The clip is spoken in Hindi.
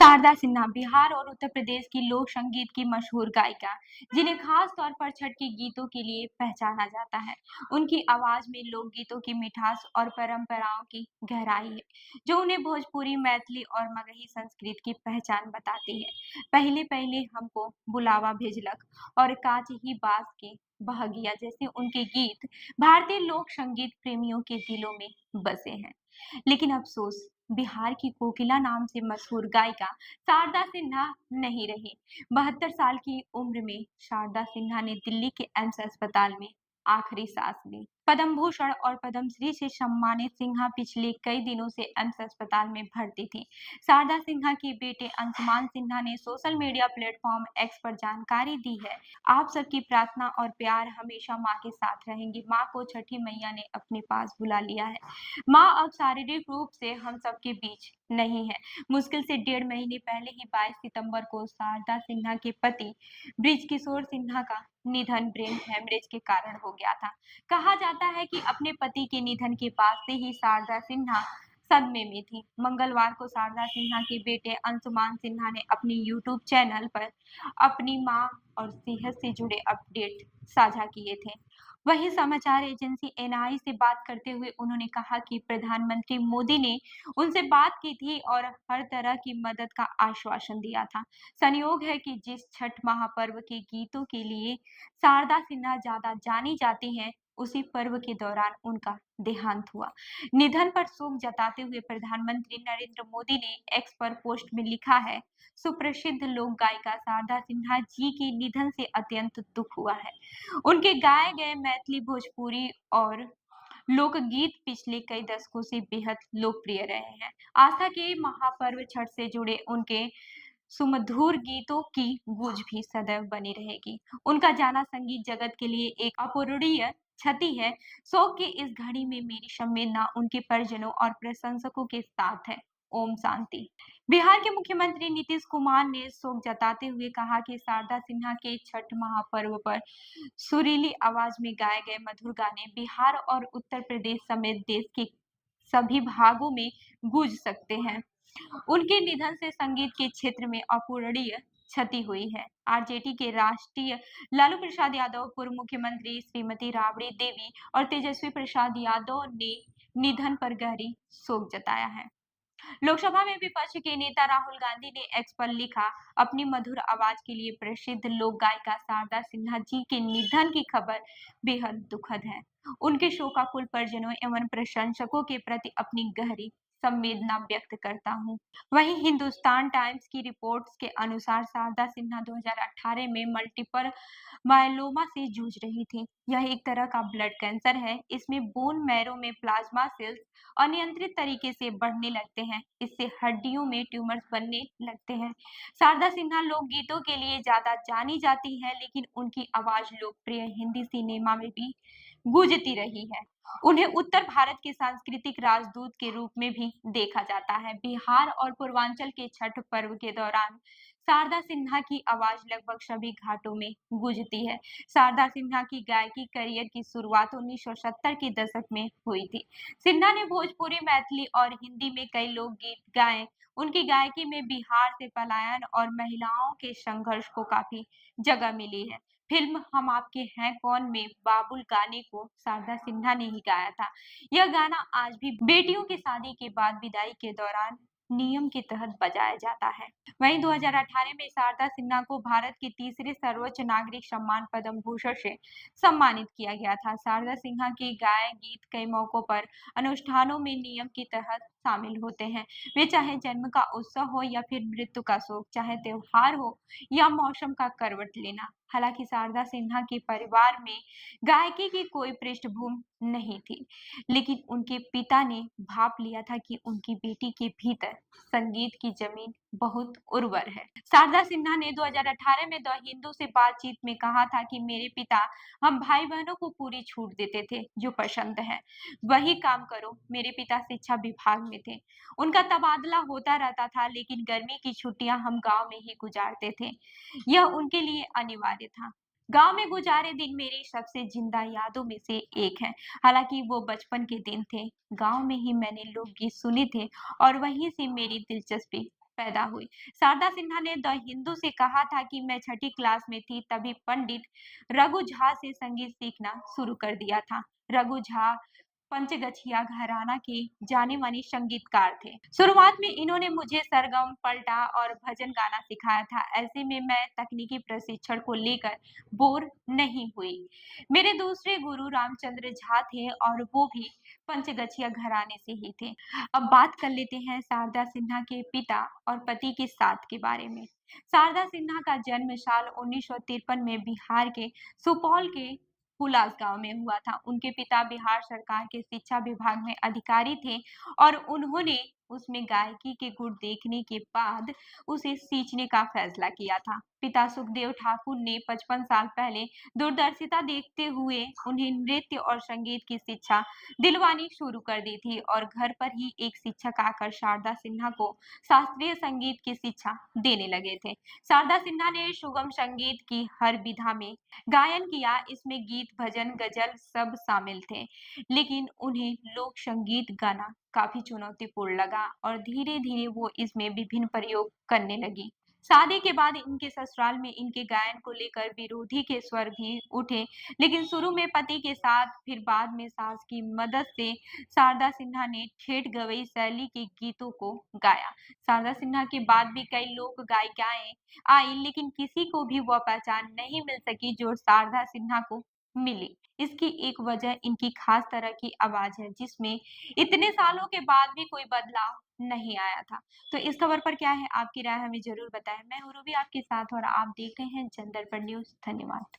शारदा सिन्हा बिहार और उत्तर प्रदेश की लोक संगीत की मशहूर गायिका, जिन्हें खास तौर पर छठ के गीतों के लिए पहचाना जाता है। उनकी आवाज में लोकगीतों की मिठास और परंपराओं की गहराई है, जो उन्हें भोजपुरी, मैथिली और मगही संस्कृत की पहचान बताती है। पहले पहले हमको बुलावा भेजलक और काच ही बास के बह गया जैसे उनके गीत भारतीय लोक संगीत प्रेमियों के दिलों में बसे हैं। लेकिन अफसोस, बिहार की कोकिला नाम से मशहूर गायिका शारदा सिन्हा नहीं रही। 72 साल की उम्र में शारदा सिन्हा ने दिल्ली के एम्स अस्पताल में आखिरी सांस ली। पद्म भूषण और पद्मश्री से सम्मानित सिन्हा पिछले कई दिनों से एम्स अस्पताल में भर्ती थी। शारदा सिन्हा के बेटे अंशुमान सिन्हा ने सोशल मीडिया प्लेटफॉर्म एक्स पर जानकारी दी है। आप सबकी प्रार्थना और प्यार हमेशा माँ के साथ रहेंगी। माँ को छठी मैया ने अपने पास बुला लिया है। माँ अब शारीरिक रूप से हम सबके बीच नहीं है। मुश्किल से 1.5 महीने पहले ही 22 सितंबर को शारदा सिन्हा के पति बृजकिशोर सिन्हा का निधन ब्रेन हेमरेज के कारण हो गया था। कहा जाता है कि अपने पति के निधन के बाद से ही शारदा सिन्हा सदमे में थी। मंगलवार को शारदा सिन्हा के बेटे अंशुमान सिन्हा ने अपने यूट्यूब चैनल पर अपनी मां और सेहत से जुड़े अपडेट साझा किए थे। वहीं समाचार एजेंसी एनआई से बात करते हुए उन्होंने कहा कि प्रधानमंत्री मोदी ने उनसे बात की थी और हर तरह की मदद का आश्वासन दिया था। संयोग है कि जिस छठ महापर्व के गीतों के लिए शारदा सिन्हा ज्यादा जानी जाती हैं, उसी पर्व के दौरान उनका देहांत हुआ। निधन पर शोक जताते हुए प्रधानमंत्री नरेंद्र मोदी ने एक्स पर पोस्ट में लिखा है, सुप्रसिद्ध लोक गायिका शारदा सिन्हा जी के निधन से अत्यंत दुख हुआ है। उनके गाए गए मैथिली, भोजपुरी और लोकगीत पिछले कई दशकों से बेहद लोकप्रिय रहे हैं। आस्था के महापर्व छठ से जुड़े उनके सुमधुर गीतों की गूंज भी सदैव बनी रहेगी। उनका जाना संगीत जगत के लिए एक अपूरणीय क्षति है। शोक की इस घड़ी में मेरी संवेदना उनके परिजनों और प्रशंसकों के साथ है। ओम शांति। बिहार के मुख्यमंत्री नीतीश कुमार ने शोक जताते हुए कहा कि शारदा सिन्हा के छठ महापर्व पर सुरीली आवाज में गाए गए मधुर गाने बिहार और उत्तर प्रदेश समेत देश के सभी भागों में गूंज सकते हैं। उनके निधन से संगीत के क्षेत्र में अपूरणीय क्षति हुई है। आरजेडी के राष्ट्रीय लालू प्रसाद यादव, पूर्व मुख्यमंत्री श्रीमती राबड़ी देवी और तेजस्वी प्रसाद यादव ने निधन पर गहरी शोक जताया है। लोकसभा में विपक्ष के नेता राहुल गांधी ने एक्स पर लिखा, अपनी मधुर आवाज के लिए प्रसिद्ध लोक गायिका शारदा सिन्हा जी के निधन की खबर बेहद दुखद है। उनके शोकाकुल परिजनों एवं प्रशंसकों के प्रति अपनी गहरी संवेदना व्यक्त करता हूं। वहीं हिंदुस्तान टाइम्स की रिपोर्ट्स के अनुसार शारदा सिन्हा 2018 में मल्टीपल मायलोमा से जूझ रही थी। यह एक तरह का ब्लड कैंसर है। इसमें बोन मैरो में प्लाज्मा सेल्स अनियंत्रित तरीके से बढ़ने लगते हैं। इससे हड्डियों में ट्यूमर्स बनने लगते हैं। शारदा सिन्हा लोकगीतों के लिए ज्यादा जानी जाती है, लेकिन उनकी आवाज लोकप्रिय हिंदी सिनेमा में भी गूंजती रही है। उन्हें उत्तर भारत के सांस्कृतिक राजदूत के रूप में भी देखा जाता है। बिहार और पूर्वांचल के छठ पर्व के दौरान शारदा सिन्हा की आवाज लगभग सभी घाटों में गूंजती है। शारदा सिन्हा की गायकी करियर की शुरुआत 1970 के दशक में हुई थी। सिन्हा ने भोजपुरी, मैथिली और हिंदी में कई लोकगीत गाए। उनकी गायकी में बिहार से पलायन और महिलाओं के संघर्ष को काफी जगह मिली है। फिल्म हम आपके हैं कौन में बाबुल गाने को शारदा सिन्हा ने ही गाया था। यह गाना आज भी बेटियों की शादी के बाद विदाई के दौरान नियम के तहत बजाया जाता है। वहीं 2018 में शारदा सिन्हा को भारत के तीसरे सर्वोच्च नागरिक सम्मान पद्म भूषण से सम्मानित किया गया था। शारदा सिन्हा के गाए गीत कई मौकों पर अनुष्ठानों में नियम के तहत शामिल होते हैं। वे चाहे जन्म का उत्सव हो या फिर मृत्यु का शोक, चाहे त्योहार हो या मौसम का करवट लेना। हालांकि शारदा सिन्हा के परिवार में गायकी की कोई पृष्ठभूमि नहीं थी, लेकिन उनके पिता ने भाप लिया था कि उनकी बेटी के भीतर संगीत की जमीन बहुत उर्वर है। शारदा सिन्हा ने 2018 में द हिंदू से बातचीत में कहा था कि मेरे पिता हम भाई बहनों को पूरी छूट देते थे, जो पसंद है वही काम करो। मेरे पिता शिक्षा विभाग में थे। उनका तबादला होता रहता था, लेकिन गर्मी की छुट्टियां हम गांव में ही गुजारते थे। यह उनके लिए अनिवार्य था। गांव में गुजारे दिन मेरी सबसे जिंदा यादों में से एक है। हालांकि वो बचपन के दिन थे। गांव में ही मैंने लोकगीत सुने थे और वहीं से मेरी दिलचस्पी पैदा हुई। शारदा सिन्हा ने द हिंदू से कहा था कि मैं छठी क्लास में थी तभी पंडित रघु झा से संगीत सीखना शुरू कर दिया था। रघु झा पंचगछिया घराना के जाने माने संगीतकार थे। शुरुआत में इन्होंने मुझे सरगम, पलटा और भजन गाना सिखाया था। ऐसे में मैं तकनीकी प्रशिक्षण को लेकर बोर नहीं हुई। मेरे दूसरे गुरु रामचंद्र झा थे और वो भी पंचगछिया घराने से ही थे। अब बात कर लेते हैं शारदा सिन्हा के पिता और पति के साथ के बारे में। शारदा सिन्हा का जन्म साल 1953 में बिहार के सुपौल के हुलास गांव में हुआ था। उनके पिता बिहार सरकार के शिक्षा विभाग में अधिकारी थे और उन्होंने उसमें गायकी के गुण देखने के बाद उसे सींचने का फैसला किया था। पिता सुखदेव ठाकुर ने 55 साल पहले दूरदर्शिता देखते हुए उन्हें नृत्य और संगीत की शिक्षा दिलवानी शुरू कर दी थी और घर पर ही एक शिक्षक आकर शारदा सिन्हा को शास्त्रीय संगीत की शिक्षा देने लगे थे। शारदा सिन्हा ने सुगम संगीत की हर विधा में गायन किया। इसमें गीत, भजन, गजल सब शामिल थे। लेकिन उन्हें लोक संगीत गाना काफी चुनौतीपूर्ण लगा और धीरे-धीरे वो इसमें विभिन्न प्रयोग करने लगी। शादी के बाद इनके ससुराल में इनके गायन को लेकर विरोधी के स्वर भी उठे, लेकिन शुरू में पति के साथ, फिर बाद में सास की मदद से शारदा सिन्हा ने ठेठ गवई शैली के गीतों को गाया। शारदा सिन्हा के बाद भी कई लोक गायिकाएं आई, लेकिन किसी को भी वह पहचान नहीं मिल सकी जो शारदा सिन्हा को मिली। इसकी एक वजह इनकी खास तरह की आवाज है, जिसमें इतने सालों के बाद भी कोई बदलाव नहीं आया था। तो इस खबर पर क्या है आपकी राय हमें ज़रूर बताएँ। मैं हूँ रूबी आपके साथ और आप देख रहे हैं जनदर्पण न्यूज़। धन्यवाद।